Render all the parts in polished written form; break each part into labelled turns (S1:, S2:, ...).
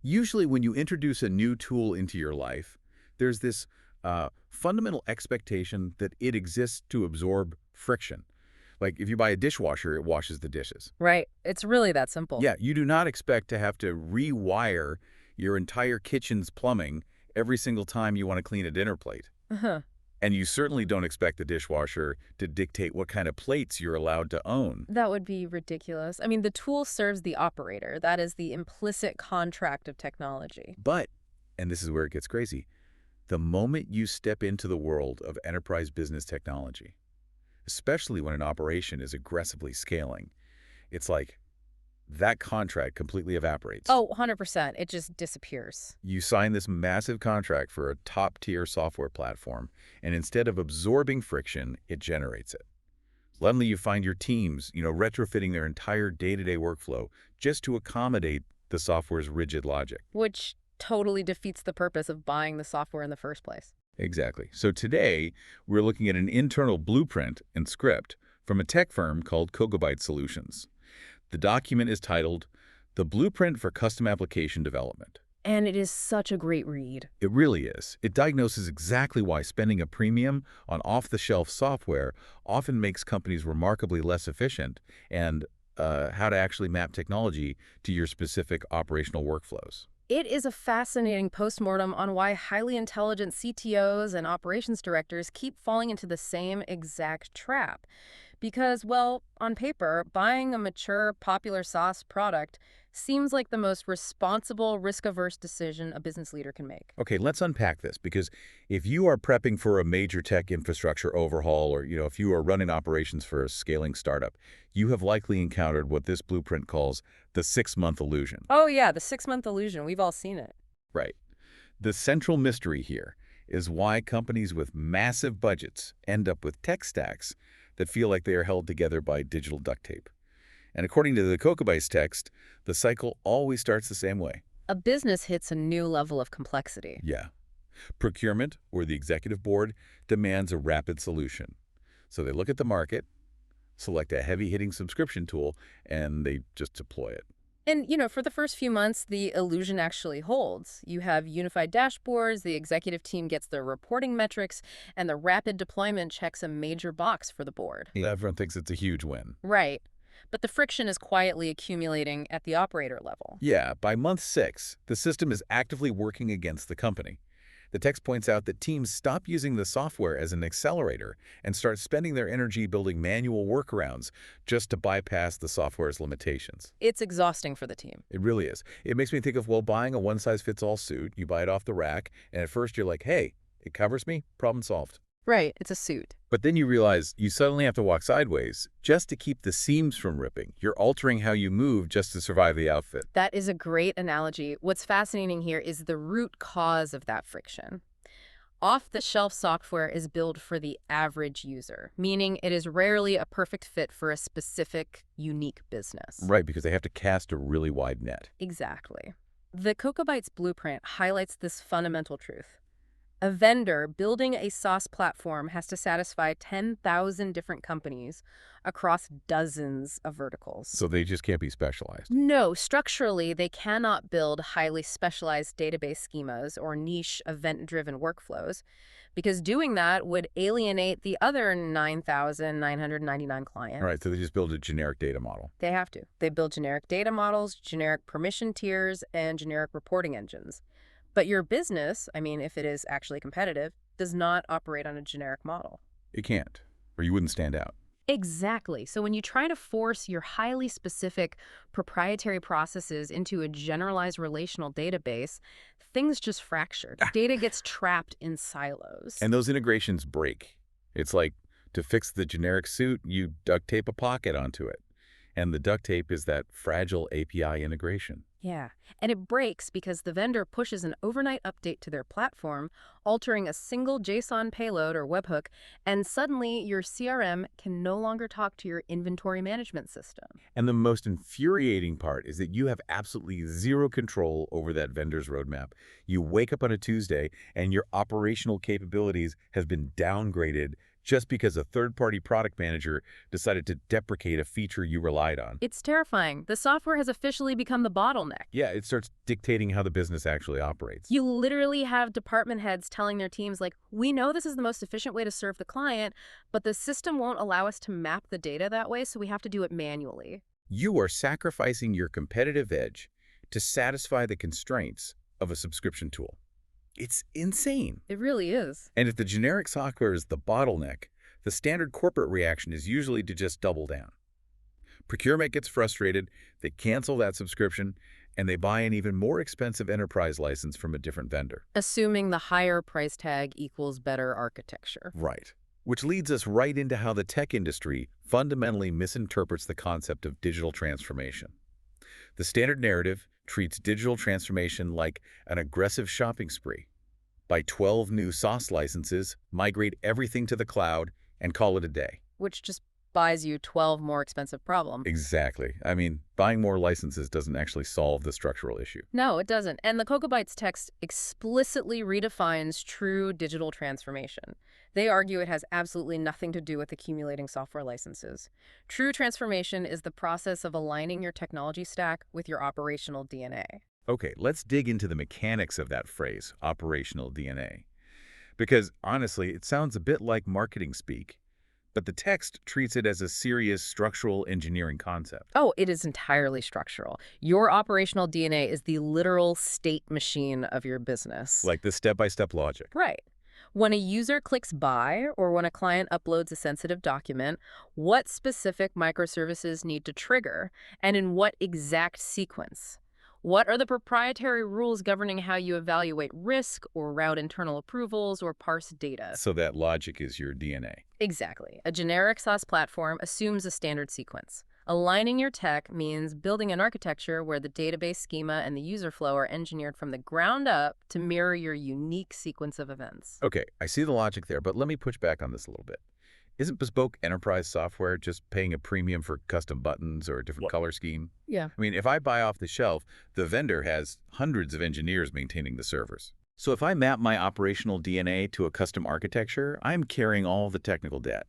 S1: Usually when you introduce a new tool into your life, there's this fundamental expectation that it exists to absorb friction. Like if you buy a dishwasher, it washes the dishes.
S2: Right. It's really that simple.
S1: Yeah, you do not expect to have to rewire your entire kitchen's plumbing every single time you want to clean a dinner plate.
S2: Uh-huh.
S1: And you certainly don't expect the dishwasher to dictate what kind of plates you're allowed to own.
S2: That would be ridiculous. I mean, the tool serves the operator. That is the implicit contract of technology.
S1: But, and this is where it gets crazy, the moment you step into the world of enterprise business technology, especially when an operation is aggressively scaling, it's like that contract completely evaporates.
S2: Oh, 100%. It just disappears.
S1: You sign this massive contract for a top-tier software platform, and instead of absorbing friction, it generates it. Suddenly you find your teams, retrofitting their entire day-to-day workflow just to accommodate the software's rigid logic.
S2: Which totally defeats the purpose of buying the software in the first place.
S1: Exactly. So today, we're looking at an internal blueprint and script from a tech firm called Cocobites Solutions. The document is titled The Blueprint for Custom Application Development.
S2: And it is such a great read.
S1: It really is. It diagnoses exactly why spending a premium on off-the-shelf software often makes companies remarkably less efficient and how to actually map technology to your specific operational workflows.
S2: It is a fascinating postmortem on why highly intelligent CTOs and operations directors keep falling into the same exact trap. Because, well, on paper, buying a mature, popular SaaS product seems like the most responsible, risk-averse decision a business leader can make.
S1: Okay, let's unpack this because if you are prepping for a major tech infrastructure overhaul or, if you are running operations for a scaling startup, you have likely encountered what this blueprint calls the 6-month illusion.
S2: Oh yeah, the 6-month illusion. We've all seen it.
S1: Right. The central mystery here is why companies with massive budgets end up with tech stacks that feel like they are held together by digital duct tape. And according to the Cocobites text, the cycle always starts the same way.
S2: A business hits a new level of complexity.
S1: Yeah. Procurement, or the executive board, demands a rapid solution. So they look at the market, select a heavy-hitting subscription tool, and they just deploy it.
S2: And, for the first few months, the illusion actually holds. You have unified dashboards, the executive team gets their reporting metrics, and the rapid deployment checks a major box for the board.
S1: Everyone thinks it's a huge win.
S2: Right. But the friction is quietly accumulating at the operator level.
S1: Yeah, by month 6, the system is actively working against the company. The text points out that teams stop using the software as an accelerator and start spending their energy building manual workarounds just to bypass the software's limitations.
S2: It's exhausting for the team.
S1: It really is. It makes me think of, buying a one-size-fits-all suit. You buy it off the rack, and at first you're like, hey, it covers me, problem solved.
S2: Right, it's a suit.
S1: But then you realize you suddenly have to walk sideways just to keep the seams from ripping. You're altering how you move just to survive the outfit.
S2: That is a great analogy. What's fascinating here is the root cause of that friction. Off-the-shelf software is built for the average user, meaning it is rarely a perfect fit for a specific, unique business.
S1: Right, because they have to cast a really wide net.
S2: Exactly. The Cocobites blueprint highlights this fundamental truth. A vendor building a SaaS platform has to satisfy 10,000 different companies across dozens of verticals.
S1: So they just can't be specialized.
S2: No, structurally, they cannot build highly specialized database schemas or niche event-driven workflows, because doing that would alienate the other 9,999 clients.
S1: All right, so they just build a generic data model.
S2: They have to. They build generic data models, generic permission tiers, and generic reporting engines. But your business, if it is actually competitive, does not operate on a generic model.
S1: It can't, or you wouldn't stand out.
S2: Exactly. So when you try to force your highly specific proprietary processes into a generalized relational database, things just fracture. Data gets trapped in silos.
S1: And those integrations break. It's like to fix the generic suit, you duct tape a pocket onto it. And the duct tape is that fragile API integration.
S2: Yeah, and it breaks because the vendor pushes an overnight update to their platform, altering a single JSON payload or webhook, and suddenly your CRM can no longer talk to your inventory management system.
S1: And the most infuriating part is that you have absolutely zero control over that vendor's roadmap. You wake up on a Tuesday and your operational capabilities have been downgraded just because a third-party product manager decided to deprecate a feature you relied on.
S2: It's terrifying. The software has officially become the bottleneck.
S1: Yeah, it starts dictating how the business actually operates.
S2: You literally have department heads telling their teams, like, we know this is the most efficient way to serve the client, but the system won't allow us to map the data that way, so we have to do it manually.
S1: You are sacrificing your competitive edge to satisfy the constraints of a subscription tool. It's insane.
S2: It really is.
S1: And if the generic software is the bottleneck, the standard corporate reaction is usually to just double down. Procurement gets frustrated, they cancel that subscription, and they buy an even more expensive enterprise license from a different vendor.
S2: Assuming the higher price tag equals better architecture.
S1: Right. Which leads us right into how the tech industry fundamentally misinterprets the concept of digital transformation. The standard narrative treats digital transformation like an aggressive shopping spree. Buy 12 new SaaS licenses, migrate everything to the cloud, and call it a day.
S2: Which just buys you 12 more expensive problems.
S1: Exactly. I mean, buying more licenses doesn't actually solve the structural issue.
S2: No, it doesn't. And the Cocobites text explicitly redefines true digital transformation. They argue it has absolutely nothing to do with accumulating software licenses. True transformation is the process of aligning your technology stack with your operational DNA.
S1: Okay, let's dig into the mechanics of that phrase, operational DNA. Because honestly, it sounds a bit like marketing speak, but the text treats it as a serious structural engineering concept.
S2: Oh, it is entirely structural. Your operational DNA is the literal state machine of your business.
S1: Like the step-by-step logic.
S2: Right. When a user clicks buy or when a client uploads a sensitive document, what specific microservices need to trigger and in what exact sequence? What are the proprietary rules governing how you evaluate risk or route internal approvals or parse data?
S1: So that logic is your DNA.
S2: Exactly. A generic SaaS platform assumes a standard sequence. Aligning your tech means building an architecture where the database schema and the user flow are engineered from the ground up to mirror your unique sequence of events.
S1: Okay, I see the logic there, but let me push back on this a little bit. Isn't Bespoke enterprise software just paying a premium for custom buttons or a different color scheme?
S2: Yeah.
S1: I mean, if I buy off the shelf, the vendor has hundreds of engineers maintaining the servers. So if I map my operational DNA to a custom architecture, I'm carrying all the technical debt.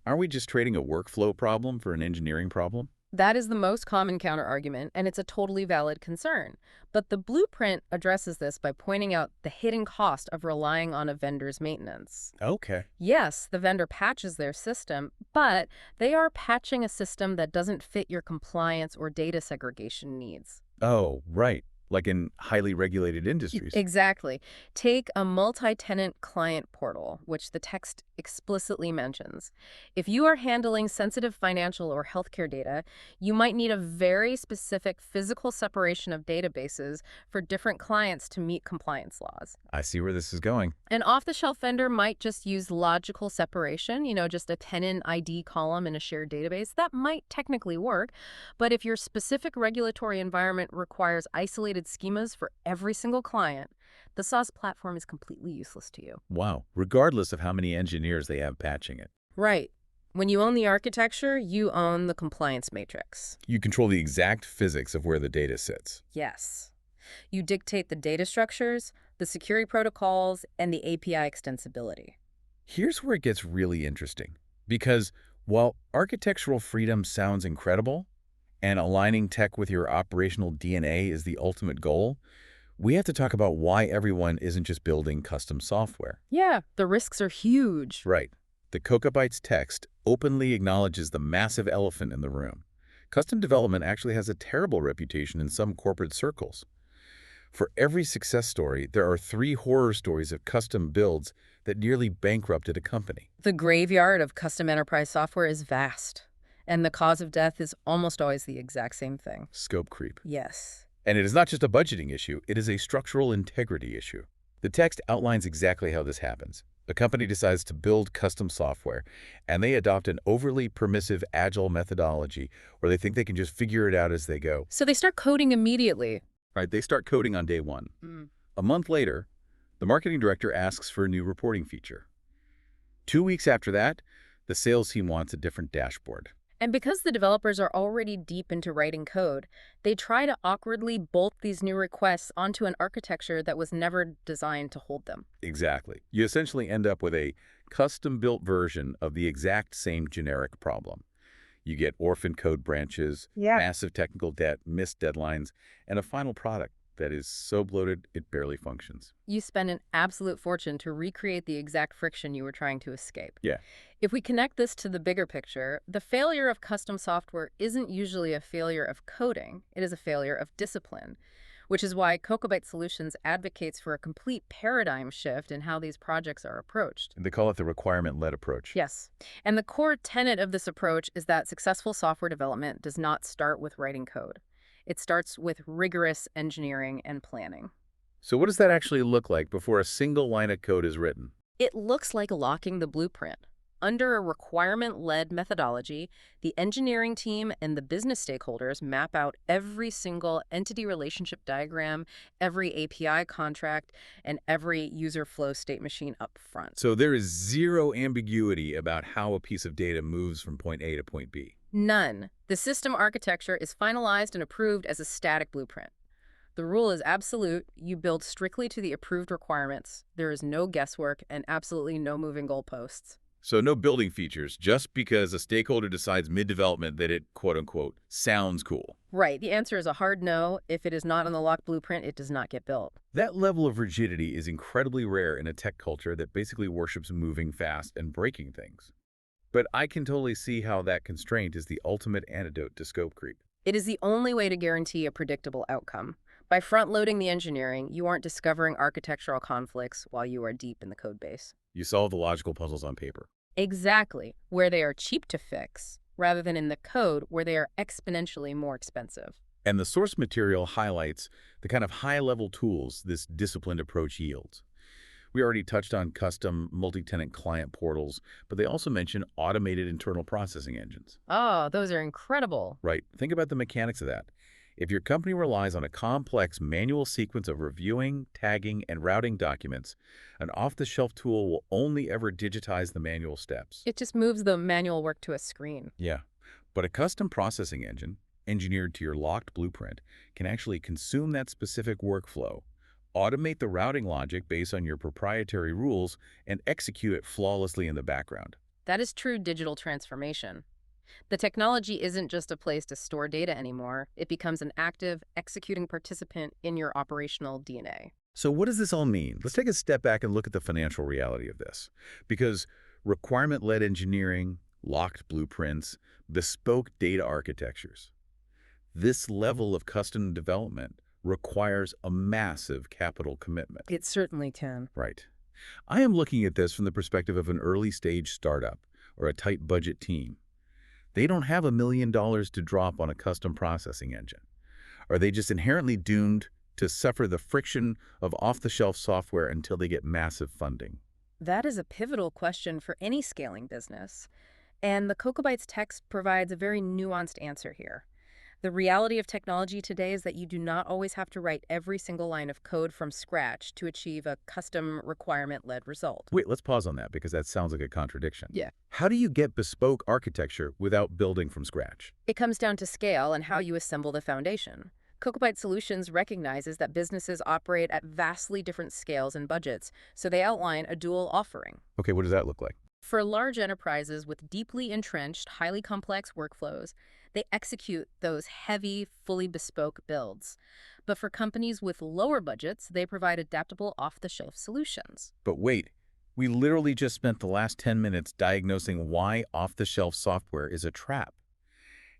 S1: Aren't we just trading a workflow problem for an engineering problem?
S2: That is the most common counterargument, and it's a totally valid concern. But the blueprint addresses this by pointing out the hidden cost of relying on a vendor's maintenance.
S1: Okay.
S2: Yes, the vendor patches their system, but they are patching a system that doesn't fit your compliance or data segregation needs.
S1: Oh, right. Like in highly regulated industries.
S2: Exactly. Take a multi-tenant client portal, which the text explicitly mentions. If you are handling sensitive financial or healthcare data, you might need a very specific physical separation of databases for different clients to meet compliance laws.
S1: I see where this is going.
S2: An off-the-shelf vendor might just use logical separation, just a tenant ID column in a shared database. That might technically work, but if your specific regulatory environment requires isolated schemas for every single client, the SaaS platform is completely useless to you.
S1: Wow. Regardless of how many engineers they have patching it.
S2: Right. When you own the architecture, you own the compliance matrix.
S1: You control the exact physics of where the data sits.
S2: Yes. You dictate the data structures, the security protocols, and the API extensibility.
S1: Here's where it gets really interesting. Because while architectural freedom sounds incredible, and aligning tech with your operational DNA is the ultimate goal, we have to talk about why everyone isn't just building custom software.
S2: Yeah, the risks are huge.
S1: Right. The Cocobites text openly acknowledges the massive elephant in the room. Custom development actually has a terrible reputation in some corporate circles. For every success story, there are 3 horror stories of custom builds that nearly bankrupted a company.
S2: The graveyard of custom enterprise software is vast, and the cause of death is almost always the exact same thing.
S1: Scope creep.
S2: Yes.
S1: And it is not just a budgeting issue, it is a structural integrity issue. The text outlines exactly how this happens. A company decides to build custom software, and they adopt an overly permissive agile methodology where they think they can just figure it out as they go.
S2: So they start coding immediately.
S1: Right, they start coding on day 1. A month later, the marketing director asks for a new reporting feature. 2 weeks after that, the sales team wants a different dashboard.
S2: And because the developers are already deep into writing code, they try to awkwardly bolt these new requests onto an architecture that was never designed to hold them.
S1: Exactly. You essentially end up with a custom-built version of the exact same generic problem. You get orphan code branches,
S2: Yeah.
S1: massive technical debt, missed deadlines, and a final product that is so bloated it barely functions.
S2: You spend an absolute fortune to recreate the exact friction you were trying to escape.
S1: Yeah.
S2: If we connect this to the bigger picture, the failure of custom software isn't usually a failure of coding, it is a failure of discipline, which is why Cocobites Solutions advocates for a complete paradigm shift in how these projects are approached.
S1: They call it the requirement-led approach.
S2: Yes, and the core tenet of this approach is that successful software development does not start with writing code. It starts with rigorous engineering and planning.
S1: So what does that actually look like before a single line of code is written?
S2: It looks like locking the blueprint. Under a requirement-led methodology, the engineering team and the business stakeholders map out every single entity relationship diagram, every API contract, and every user flow state machine up front.
S1: So there is zero ambiguity about how a piece of data moves from point A to point B.
S2: None. The system architecture is finalized and approved as a static blueprint. The rule is absolute. You build strictly to the approved requirements. There is no guesswork and absolutely no moving goalposts.
S1: So no building features just because a stakeholder decides mid-development that it, quote-unquote, sounds cool.
S2: Right. The answer is a hard no. If it is not on the locked blueprint, it does not get built.
S1: That level of rigidity is incredibly rare in a tech culture that basically worships moving fast and breaking things. But I can totally see how that constraint is the ultimate antidote to scope creep.
S2: It is the only way to guarantee a predictable outcome. By front-loading the engineering, you aren't discovering architectural conflicts while you are deep in the code base.
S1: You solve the logical puzzles on paper.
S2: Exactly, where they are cheap to fix, rather than in the code where they are exponentially more expensive.
S1: And the source material highlights the kind of high-level tools this disciplined approach yields. We already touched on custom multi-tenant client portals, but they also mention automated internal processing engines.
S2: Oh, those are incredible.
S1: Right, think about the mechanics of that. If your company relies on a complex manual sequence of reviewing, tagging, and routing documents, an off-the-shelf tool will only ever digitize the manual steps.
S2: It just moves the manual work to a screen.
S1: Yeah, but a custom processing engine, engineered to your locked blueprint, can actually consume that specific workflow, automate the routing logic based on your proprietary rules, and execute it flawlessly in the background.
S2: That is true digital transformation. The technology isn't just a place to store data anymore. It becomes an active, executing participant in your operational DNA.
S1: So what does this all mean? Let's take a step back and look at the financial reality of this. Because requirement-led engineering, locked blueprints, bespoke data architectures, this level of custom development requires a massive capital commitment.
S2: It certainly can.
S1: Right. I am looking at this from the perspective of an early-stage startup or a tight budget team. They don't have $1 million to drop on a custom processing engine. Are they just inherently doomed to suffer the friction of off-the-shelf software until they get massive funding?
S2: That is a pivotal question for any scaling business. And the Cocobites text provides a very nuanced answer here. The reality of technology today is that you do not always have to write every single line of code from scratch to achieve a custom requirement-led result.
S1: Wait, let's pause on that because that sounds like a contradiction.
S2: Yeah.
S1: How do you get bespoke architecture without building from scratch?
S2: It comes down to scale and how you assemble the foundation. Cocobites Solutions recognizes that businesses operate at vastly different scales and budgets, so they outline a dual offering.
S1: Okay, what does that look like?
S2: For large enterprises with deeply entrenched, highly complex workflows, they execute those heavy, fully bespoke builds. But for companies with lower budgets, they provide adaptable off-the-shelf solutions.
S1: But wait, we literally just spent the last 10 minutes diagnosing why off-the-shelf software is a trap.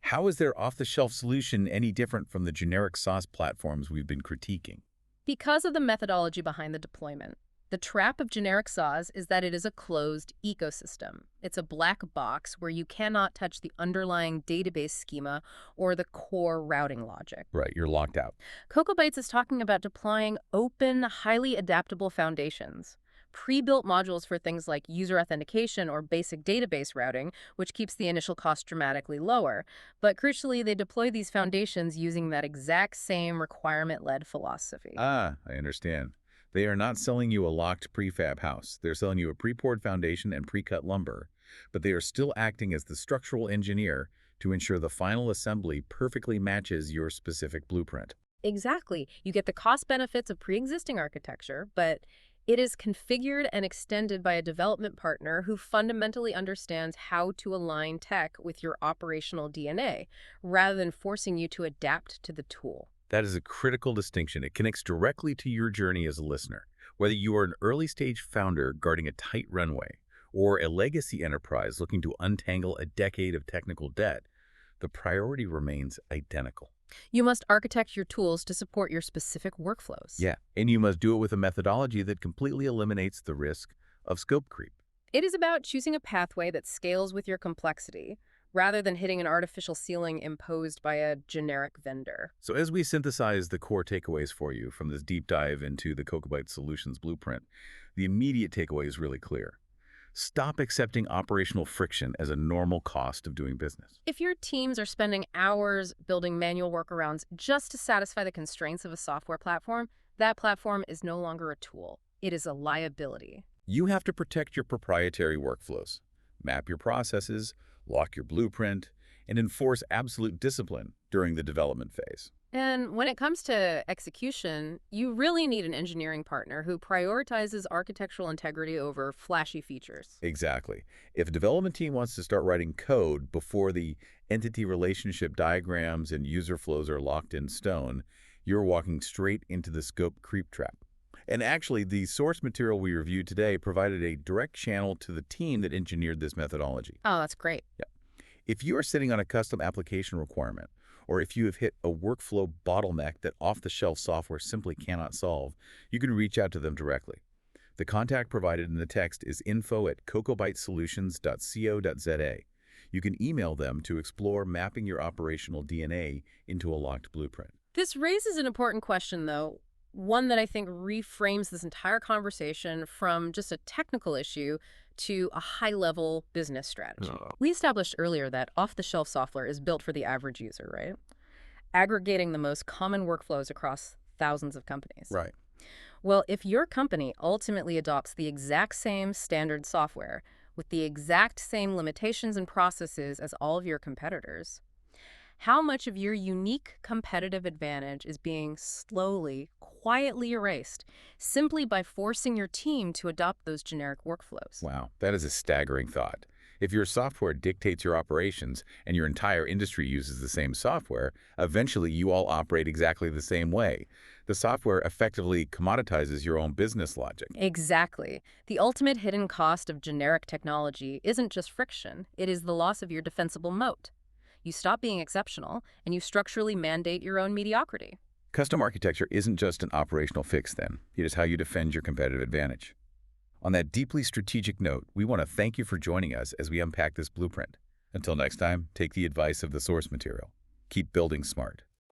S1: How is their off-the-shelf solution any different from the generic SaaS platforms we've been critiquing?
S2: Because of the methodology behind the deployment, the trap of generic SaaS is that it is a closed ecosystem. It's a black box where you cannot touch the underlying database schema or the core routing logic.
S1: Right, you're locked out.
S2: Cocobites is talking about deploying open, highly adaptable foundations. Pre-built modules for things like user authentication or basic database routing, which keeps the initial cost dramatically lower. But crucially, they deploy these foundations using that exact same requirement-led philosophy.
S1: Ah, I understand. They are not selling you a locked prefab house. They're selling you a pre-poured foundation and pre-cut lumber, but they are still acting as the structural engineer, to ensure the final assembly perfectly matches your specific blueprint.
S2: Exactly. You get the cost benefits of pre-existing architecture, but it is configured and extended by a development partner who fundamentally understands how to align tech with your operational DNA, rather than forcing you to adapt to the tool.
S1: That is a critical distinction. It connects directly to your journey as a listener. Whether you are an early-stage founder guarding a tight runway or a legacy enterprise looking to untangle a decade of technical debt, the priority remains identical.
S2: You must architect your tools to support your specific workflows.
S1: Yeah, and you must do it with a methodology that completely eliminates the risk of scope creep.
S2: It is about choosing a pathway that scales with your complexity, rather than hitting an artificial ceiling imposed by a generic vendor.
S1: So as we synthesize the core takeaways for you from this deep dive into the Cocobites Solutions blueprint, the immediate takeaway is really clear. Stop accepting operational friction as a normal cost of doing business.
S2: If your teams are spending hours building manual workarounds just to satisfy the constraints of a software platform, that platform is no longer a tool. It is a liability.
S1: You have to protect your proprietary workflows, map your processes, lock your blueprint, and enforce absolute discipline during the development phase.
S2: And when it comes to execution, you really need an engineering partner who prioritizes architectural integrity over flashy features.
S1: Exactly. If a development team wants to start writing code before the entity relationship diagrams and user flows are locked in stone, you're walking straight into the scope creep trap. And actually, the source material we reviewed today provided a direct channel to the team that engineered this methodology.
S2: Oh, that's great.
S1: If you are sitting on a custom application requirement, or if you have hit a workflow bottleneck that off-the-shelf software simply cannot solve, you can reach out to them directly. The contact provided in the text is info@cocobitesolutions.co.za. You can email them to explore mapping your operational DNA into a locked blueprint.
S2: This raises an important question, though, one that I think reframes this entire conversation from just a technical issue to a high-level business strategy. We established earlier that off-the-shelf software is built for the average user, right? Aggregating the most common workflows across thousands of companies.
S1: Right.
S2: Well, if your company ultimately adopts the exact same standard software with the exact same limitations and processes as all of your competitors, how much of your unique competitive advantage is being slowly, quietly erased simply by forcing your team to adopt those generic workflows?
S1: Wow, that is a staggering thought. If your software dictates your operations and your entire industry uses the same software, eventually you all operate exactly the same way. The software effectively commoditizes your own business logic.
S2: Exactly. The ultimate hidden cost of generic technology isn't just friction, it is the loss of your defensible moat. You stop being exceptional, and you structurally mandate your own mediocrity.
S1: Custom architecture isn't just an operational fix then. It is how you defend your competitive advantage. On that deeply strategic note, we want to thank you for joining us as we unpack this blueprint. Until next time, take the advice of the source material. Keep building smart.